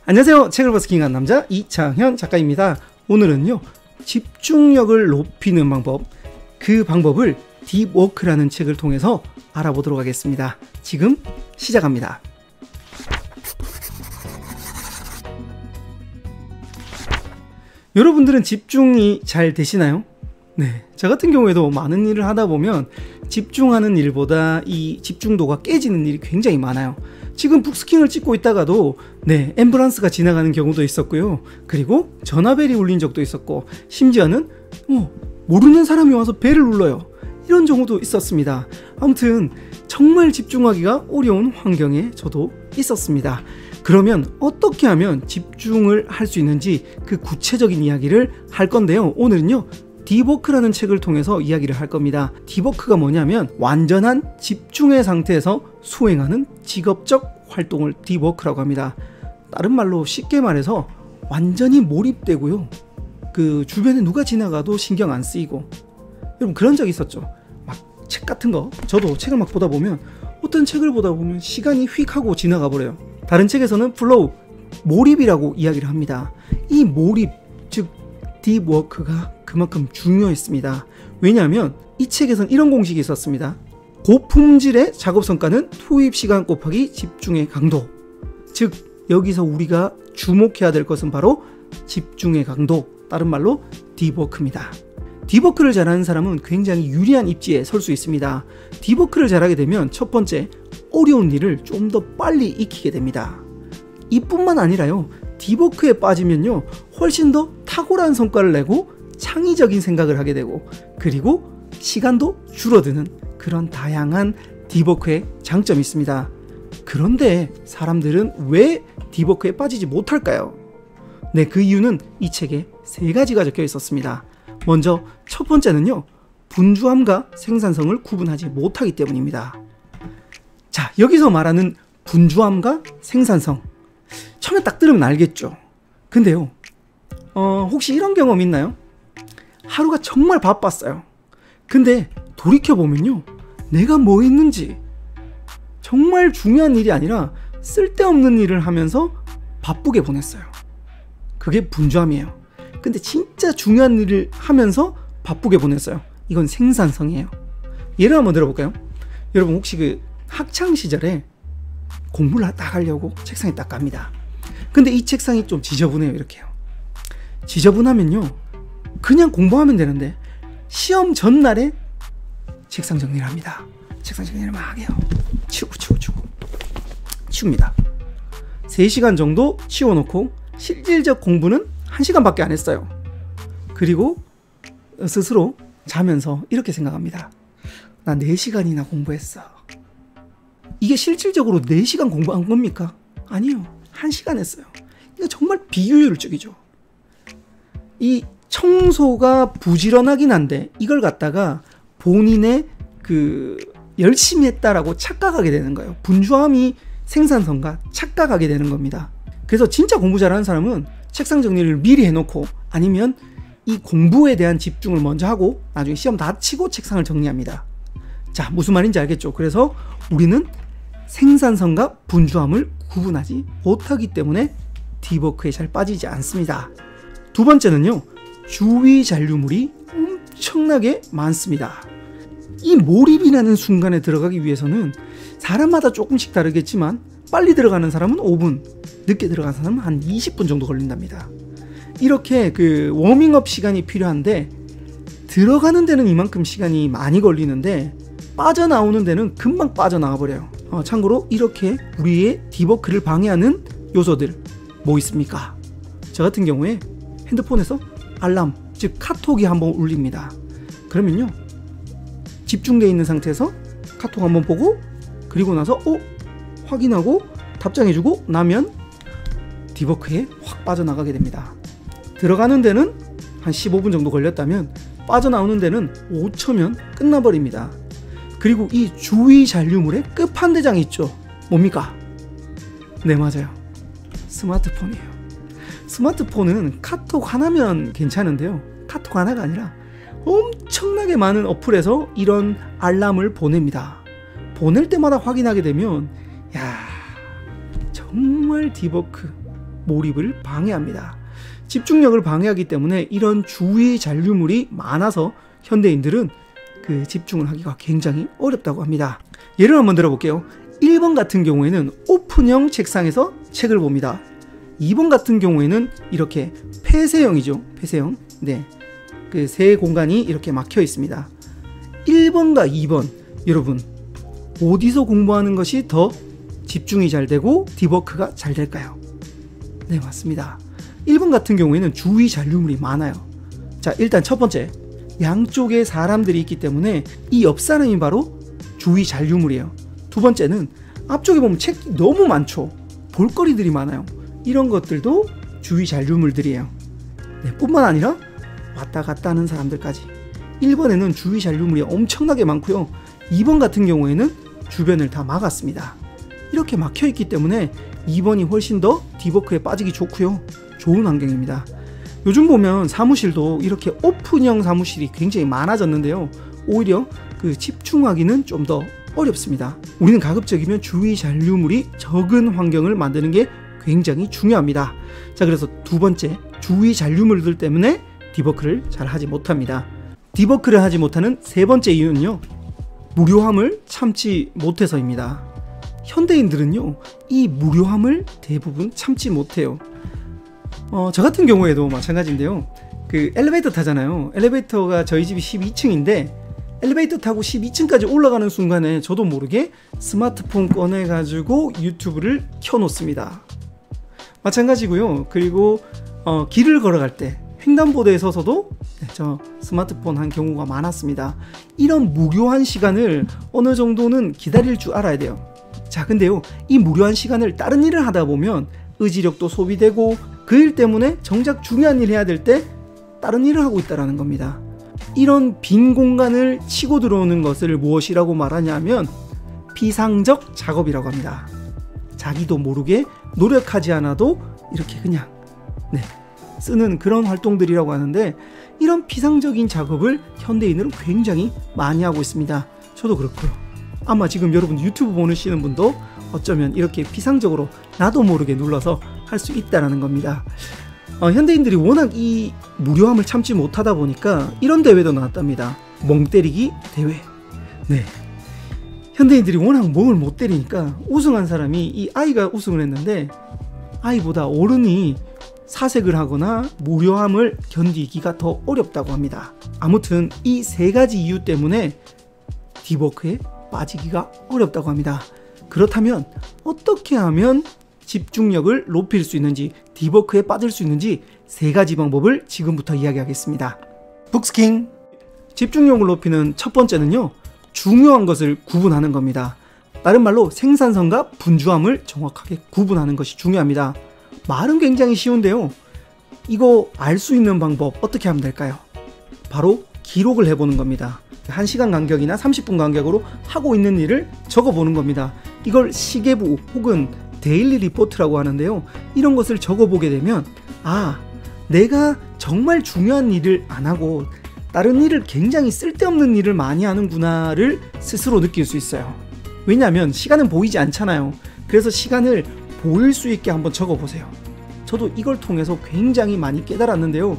안녕하세요. 책을 버스킹한 남자 이창현 작가입니다. 오늘은요, 집중력을 높이는 방법, 그 방법을 딥워크라는 책을 통해서 알아보도록 하겠습니다. 지금 시작합니다. 여러분들은 집중이 잘 되시나요? 네, 저 같은 경우에도 많은 일을 하다 보면 집중하는 일보다 이 집중도가 깨지는 일이 굉장히 많아요. 지금 북스킹을 찍고 있다가도 앰뷸런스가 지나가는 경우도 있었고요. 그리고 전화벨이 울린 적도 있었고, 심지어는 모르는 사람이 와서 벨을 눌러요. 이런 경우도 있었습니다. 아무튼 정말 집중하기가 어려운 환경에 저도 있었습니다. 그러면 어떻게 하면 집중을 할 수 있는지 그 구체적인 이야기를 할 건데요. 오늘은요, 딥워크라는 책을 통해서 이야기를 할 겁니다. 딥워크가 뭐냐면 완전한 집중의 상태에서 수행하는 직업적 활동을 딥워크라고 합니다. 다른 말로 쉽게 말해서 완전히 몰입되고요, 그 주변에 누가 지나가도 신경 안 쓰이고. 여러분 그런 적 있었죠? 막 책 같은 거, 저도 책을 막 보다 보면, 어떤 책을 보다 보면 시간이 휙 하고 지나가 버려요. 다른 책에서는 플로우, 몰입이라고 이야기를 합니다. 이 몰입, 즉 딥워크가 그만큼 중요했습니다. 왜냐하면 이 책에서는 이런 공식이 있었습니다. 고품질의 작업 성과는 투입 시간 곱하기 집중의 강도. 즉 여기서 우리가 주목해야 될 것은 바로 집중의 강도, 다른 말로 딥워크입니다. 딥워크를 잘하는 사람은 굉장히 유리한 입지에 설 수 있습니다. 딥워크를 잘하게 되면 첫 번째, 어려운 일을 좀 더 빨리 익히게 됩니다. 이뿐만 아니라요, 딥워크에 빠지면요, 훨씬 더 탁월한 성과를 내고 창의적인 생각을 하게 되고, 그리고 시간도 줄어드는 그런 다양한 딥워크의 장점이 있습니다. 그런데 사람들은 왜 딥워크에 빠지지 못할까요? 그 이유는 이 책에 3가지가 적혀 있었습니다. 먼저 첫 번째는요, 분주함과 생산성을 구분하지 못하기 때문입니다. 자, 여기서 말하는 분주함과 생산성, 처음에 딱 들으면 알겠죠? 근데요, 혹시 이런 경험 있나요? 하루가 정말 바빴어요. 근데 돌이켜보면요, 내가 뭐 했는지, 정말 중요한 일이 아니라 쓸데없는 일을 하면서 바쁘게 보냈어요. 그게 분주함이에요. 근데 진짜 중요한 일을 하면서 바쁘게 보냈어요. 이건 생산성이에요. 예를 한번 들어볼까요? 여러분 혹시 그 학창시절에 공부를 딱 하려고 책상에 딱 갑니다. 근데 이 책상이 좀 지저분해요. 이렇게요. 지저분하면요, 그냥 공부하면 되는데 시험 전날에 책상 정리를 합니다. 책상 정리를 막 해요. 치웁니다. 3시간 정도 치워놓고 실질적 공부는 1시간밖에 안 했어요. 그리고 스스로 자면서 이렇게 생각합니다. 나 4시간이나 공부했어. 이게 실질적으로 4시간 공부한 겁니까? 아니요. 1시간 했어요. 이거 정말 비효율적이죠. 이 청소가 부지런하긴 한데 이걸 갖다가 본인의 열심히 했다라고 착각하게 되는 거예요. 분주함이 생산성과 착각하게 되는 겁니다. 그래서 진짜 공부 잘하는 사람은 책상 정리를 미리 해놓고, 아니면 이 공부에 대한 집중을 먼저 하고 나중에 시험 다 치고 책상을 정리합니다. 자, 무슨 말인지 알겠죠? 그래서 우리는 생산성과 분주함을 구분하지 못하기 때문에 딥워크에 잘 빠지지 않습니다. 두 번째는요, 주위 잔류물이 엄청나게 많습니다. 이 몰입이라는 순간에 들어가기 위해서는 사람마다 조금씩 다르겠지만 빨리 들어가는 사람은 5분, 늦게 들어가는 사람은 한 20분 정도 걸린답니다. 이렇게 워밍업 시간이 필요한데 들어가는 데는 이만큼 시간이 많이 걸리는데 빠져나오는 데는 금방 빠져나와 버려요. 참고로 이렇게 우리의 딥워크를 방해하는 요소들 뭐 있습니까? 저 같은 경우에 핸드폰에서 알람, 즉 카톡이 한번 울립니다. 그러면요, 집중되어 있는 상태에서 카톡 한번 보고, 그리고 나서 확인하고 답장해주고 나면 딥워크에 확 빠져나가게 됩니다. 들어가는 데는 한 15분 정도 걸렸다면 빠져나오는 데는 5초면 끝나버립니다. 그리고 이 주위 잔류물의 끝판대장이 있죠. 뭡니까? 네, 맞아요. 스마트폰이에요. 스마트폰은 카톡 하나면 괜찮은데요, 카톡 하나가 아니라 엄청나게 많은 어플에서 이런 알람을 보냅니다. 보낼 때마다 확인하게 되면, 야, 정말 딥워크 몰입을 방해합니다. 집중력을 방해하기 때문에 이런 주위 잔류물이 많아서 현대인들은 그 집중을 하기가 굉장히 어렵다고 합니다. 예를 한번 들어볼게요. 1번 같은 경우에는 오픈형 책상에서 책을 봅니다. 2번 같은 경우에는 이렇게 폐쇄형이죠. 폐쇄형. 네. 그 세 공간이 이렇게 막혀 있습니다. 1번과 2번, 여러분, 어디서 공부하는 것이 더 집중이 잘 되고 디버크가 잘 될까요? 네, 맞습니다. 1번 같은 경우에는 주위 잔류물이 많아요. 자, 일단 첫 번째, 양쪽에 사람들이 있기 때문에 이 옆 사람이 바로 주위 잔류물이에요. 두 번째는 앞쪽에 보면 책이 너무 많죠. 볼거리들이 많아요. 이런 것들도 주위 잔류물들이에요. 네, 뿐만 아니라 왔다 갔다 하는 사람들까지. 1번에는 주위 잔류물이 엄청나게 많고요. 2번 같은 경우에는 주변을 다 막았습니다. 이렇게 막혀 있기 때문에 2번이 훨씬 더 디버크에 빠지기 좋고요. 좋은 환경입니다. 요즘 보면 사무실도 이렇게 오픈형 사무실이 굉장히 많아졌는데요. 오히려 그 집중하기는 좀 더 어렵습니다. 우리는 가급적이면 주위 잔류물이 적은 환경을 만드는 게 굉장히 중요합니다. 자, 그래서 두 번째, 주위 잔류물들 때문에 디버크를 잘 하지 못합니다. 디버크를 하지 못하는 세 번째 이유는요, 무료함을 참지 못해서입니다. 현대인들은요, 이 무료함을 대부분 참지 못해요. 저 같은 경우에도 마찬가지인데요. 그 엘리베이터 타잖아요. 엘리베이터가 저희 집이 12층인데 엘리베이터 타고 12층까지 올라가는 순간에 저도 모르게 스마트폰 꺼내가지고 유튜브를 켜놓습니다. 마찬가지고요. 그리고 길을 걸어갈 때 횡단보도에 서서도 저 스마트폰 한 경우가 많았습니다. 이런 무료한 시간을 어느 정도는 기다릴 줄 알아야 돼요. 자, 근데요, 이 무료한 시간을 다른 일을 하다 보면 의지력도 소비되고 그 일 때문에 정작 중요한 일 해야 될 때 다른 일을 하고 있다는 겁니다. 이런 빈 공간을 치고 들어오는 것을 무엇이라고 말하냐면 비상적 작업이라고 합니다. 자기도 모르게 노력하지 않아도 이렇게 그냥 쓰는 그런 활동들이라고 하는데, 이런 비상적인 작업을 현대인은 굉장히 많이 하고 있습니다. 저도 그렇고요. 아마 지금 여러분 유튜브 보시는 분도 어쩌면 이렇게 비상적으로 나도 모르게 눌러서 할 수 있다는 겁니다. 현대인들이 워낙 이 무료함을 참지 못하다 보니까 이런 대회도 나왔답니다. 멍 때리기 대회. 네. 현대인들이 워낙 멍을 못 때리니까 우승한 사람이 이 아이가 우승을 했는데, 아이보다 어른이 사색을 하거나 무료함을 견디기가 더 어렵다고 합니다. 아무튼 이 세 가지 이유 때문에 디버크에 빠지기가 어렵다고 합니다. 그렇다면 어떻게 하면 집중력을 높일 수 있는지, 디버크에 빠질 수 있는지 세 가지 방법을 지금부터 이야기하겠습니다. 북스킹! 집중력을 높이는 첫 번째는요, 중요한 것을 구분하는 겁니다. 다른 말로 생산성과 분주함을 정확하게 구분하는 것이 중요합니다. 말은 굉장히 쉬운데요, 이거 알 수 있는 방법 어떻게 하면 될까요? 바로 기록을 해보는 겁니다. 1시간 간격이나 30분 간격으로 하고 있는 일을 적어보는 겁니다. 이걸 시계부 혹은 데일리 리포트라고 하는데요, 이런 것을 적어보게 되면 내가 정말 중요한 일을 안 하고 다른 일을 굉장히 쓸데없는 일을 많이 하는구나를 스스로 느낄 수 있어요. 왜냐하면 시간은 보이지 않잖아요. 그래서 시간을 보일 수 있게 한번 적어보세요. 저도 이걸 통해서 굉장히 많이 깨달았는데요.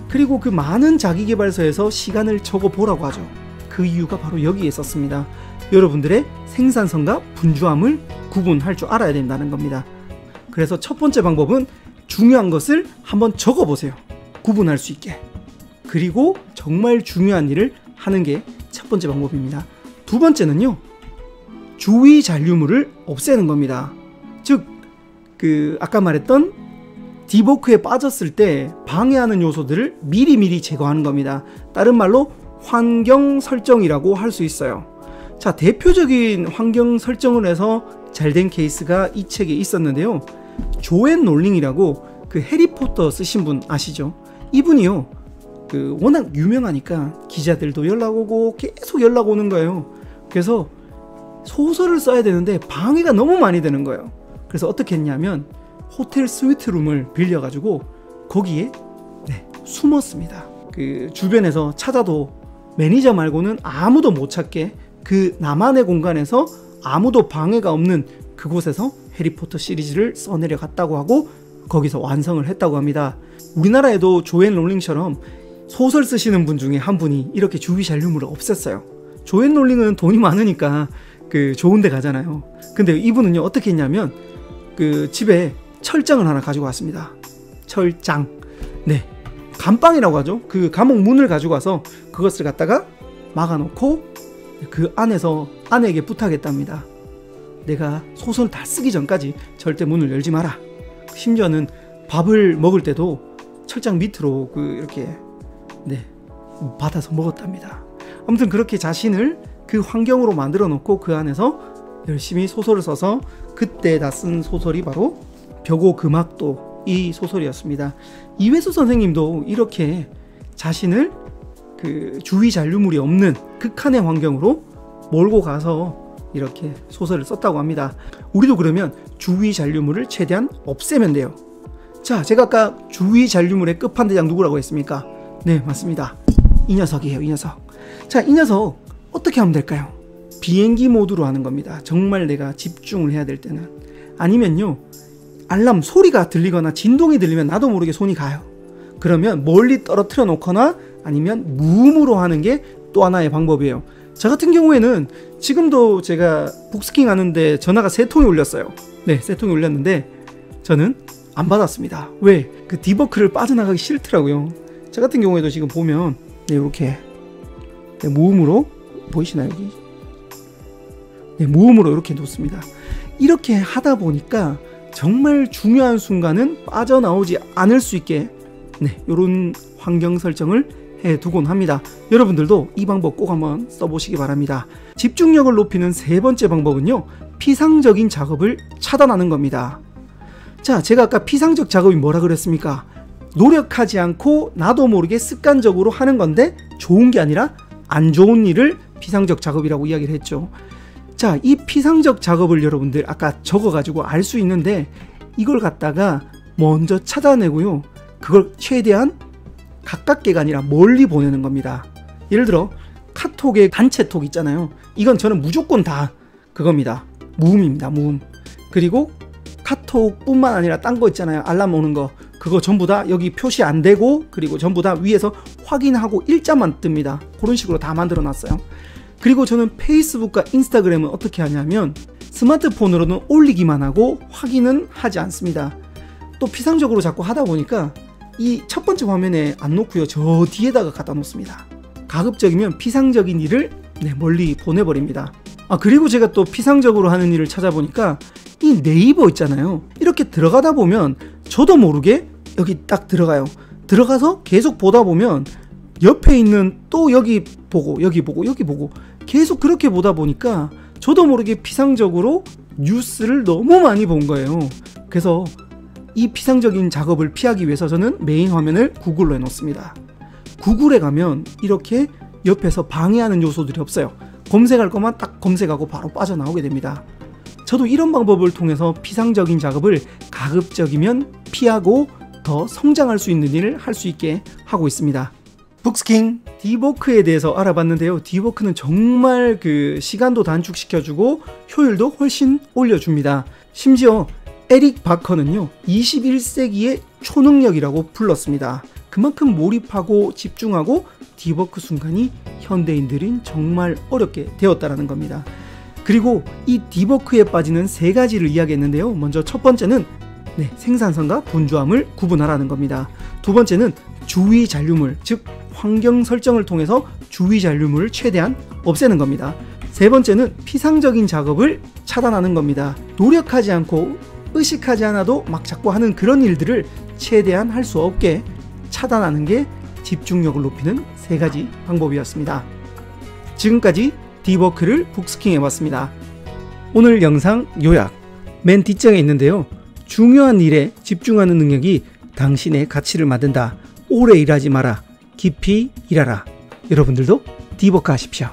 그리고 그 많은 자기계발서에서 시간을 적어보라고 하죠. 그 이유가 바로 여기에 있었습니다. 여러분들의 생산성과 분주함을 구분할 줄 알아야 된다는 겁니다. 그래서 첫 번째 방법은 중요한 것을 한번 적어보세요. 구분할 수 있게. 그리고 정말 중요한 일을 하는 게 첫 번째 방법입니다. 두 번째는요, 주위 잔류물을 없애는 겁니다. 즉, 아까 말했던 디버크에 빠졌을 때 방해하는 요소들을 미리미리 제거하는 겁니다. 다른 말로 환경 설정이라고 할 수 있어요. 자, 대표적인 환경 설정을 해서 잘된 케이스가 이 책에 있었는데요. 조앤 롤링이라고 그 해리포터 쓰신 분 아시죠? 이분이요, 워낙 유명하니까 기자들도 연락 오고 계속 연락 오는 거예요. 그래서 소설을 써야 되는데 방해가 너무 많이 되는 거예요. 그래서 어떻게 했냐면 호텔 스위트룸을 빌려가지고 거기에 숨었습니다. 그 주변에서 찾아도 매니저 말고는 아무도 못 찾게 그 나만의 공간에서 아무도 방해가 없는 그곳에서 해리포터 시리즈를 써내려갔다고 하고, 거기서 완성을 했다고 합니다. 우리나라에도 조앤 롤링처럼 소설 쓰시는 분 중에 한 분이 이렇게 주위 잔류물을 없앴어요. 조앤 롤링은 돈이 많으니까 그 좋은 데 가잖아요. 근데 이분은요 어떻게 했냐면 그 집에 철장을 하나 가지고 왔습니다. 철장. 네. 감방이라고 하죠. 그 감옥 문을 가지고 와서 그것을 갖다가 막아놓고 그 안에서 아내에게 부탁했답니다. 내가 소설 다 쓰기 전까지 절대 문을 열지 마라. 심지어는 밥을 먹을 때도 철장 밑으로 그 이렇게 네 받아서 먹었답니다. 아무튼 그렇게 자신을 그 환경으로 만들어 놓고 그 안에서 열심히 소설을 써서 그때 다 쓴 소설이 바로 벽오 금악도 이 소설이었습니다. 이회수 선생님도 이렇게 자신을 그 주위 잔류물이 없는 극한의 환경으로 몰고 가서 이렇게 소설을 썼다고 합니다. 우리도 그러면 주위 잔류물을 최대한 없애면 돼요. 자, 제가 아까 주위 잔류물의 끝판대장 누구라고 했습니까? 네, 맞습니다. 이 녀석이에요, 이 녀석. 자, 이 녀석 어떻게 하면 될까요? 비행기 모드로 하는 겁니다. 정말 내가 집중을 해야 될 때는. 아니면요, 알람 소리가 들리거나 진동이 들리면 나도 모르게 손이 가요. 그러면 멀리 떨어뜨려 놓거나 아니면 무음으로 하는 게 또 하나의 방법이에요. 저 같은 경우에는 지금도 제가 북스킹 하는데 전화가 3통이 울렸어요. 네, 3통이 울렸는데 저는 안 받았습니다. 왜? 그 디버크를 빠져나가기 싫더라고요. 저 같은 경우에도 지금 보면 네, 이렇게 네, 무음으로 보이시나요 여기? 네, 무음으로 이렇게 놓습니다. 이렇게 하다 보니까 정말 중요한 순간은 빠져나오지 않을 수 있게 네, 이런 환경 설정을 해두곤 합니다. 여러분들도 이 방법 꼭 한번 써보시기 바랍니다. 집중력을 높이는 세 번째 방법은요, 피상적인 작업을 차단하는 겁니다. 자, 제가 아까 피상적 작업이 뭐라 그랬습니까? 노력하지 않고 나도 모르게 습관적으로 하는 건데 좋은 게 아니라 안 좋은 일을 피상적 작업이라고 이야기를 했죠. 자, 이 피상적 작업을 여러분들 아까 적어가지고 알 수 있는데 이걸 갖다가 먼저 찾아내고요, 그걸 최대한 가깝게가 아니라 멀리 보내는 겁니다. 예를 들어 카톡의 단체톡 있잖아요. 이건 저는 무조건 다 그겁니다. 무음입니다. 무음. 그리고 카톡뿐만 아니라 딴 거 있잖아요. 알람 오는 거. 그거 전부 다 여기 표시 안 되고 그리고 전부 다 위에서 확인하고 일자만 뜹니다. 그런 식으로 다 만들어 놨어요. 그리고 저는 페이스북과 인스타그램은 어떻게 하냐면 스마트폰으로는 올리기만 하고 확인은 하지 않습니다. 또 피상적으로 자꾸 하다 보니까 이 첫 번째 화면에 안 놓고요, 저 뒤에다가 갖다 놓습니다. 가급적이면 피상적인 일을 네, 멀리 보내버립니다. 아, 그리고 제가 또 피상적으로 하는 일을 찾아보니까 이 네이버 있잖아요. 이렇게 들어가다 보면 저도 모르게 여기 딱 들어가요. 들어가서 계속 보다 보면 옆에 있는 또 여기 보고 여기 보고 여기 보고 계속 그렇게 보다 보니까 저도 모르게 피상적으로 뉴스를 너무 많이 본 거예요. 그래서 이 피상적인 작업을 피하기 위해서 저는 메인 화면을 구글로 해놓습니다. 구글에 가면 이렇게 옆에서 방해하는 요소들이 없어요. 검색할 것만 딱 검색하고 바로 빠져나오게 됩니다. 저도 이런 방법을 통해서 피상적인 작업을 가급적이면 피하고 더 성장할 수 있는 일을 할 수 있게 하고 있습니다. 북스킹 디버크에 대해서 알아봤는데요. 디버크는 정말 그 시간도 단축시켜주고 효율도 훨씬 올려줍니다. 심지어 에릭 바커는요, 21세기의 초능력이라고 불렀습니다. 그만큼 몰입하고 집중하고 디버크 순간이 현대인들은 정말 어렵게 되었다는 겁니다. 그리고 이 디버크에 빠지는 세 가지를 이야기했는데요. 먼저 첫 번째는 네, 생산성과 분주함을 구분하라는 겁니다. 두 번째는 주위 잔류물, 즉 환경 설정을 통해서 주위 잔류물을 최대한 없애는 겁니다. 세 번째는 피상적인 작업을 차단하는 겁니다. 노력하지 않고 의식하지 않아도 막 자꾸 하는 그런 일들을 최대한 할 수 없게 차단하는 게 집중력을 높이는 세 가지 방법이었습니다. 지금까지 디버크를 북스킹 해봤습니다. 오늘 영상 요약, 맨 뒷장에 있는데요. 중요한 일에 집중하는 능력이 당신의 가치를 만든다. 오래 일하지 마라. 깊이 일하라. 여러분들도 디버크 하십시오.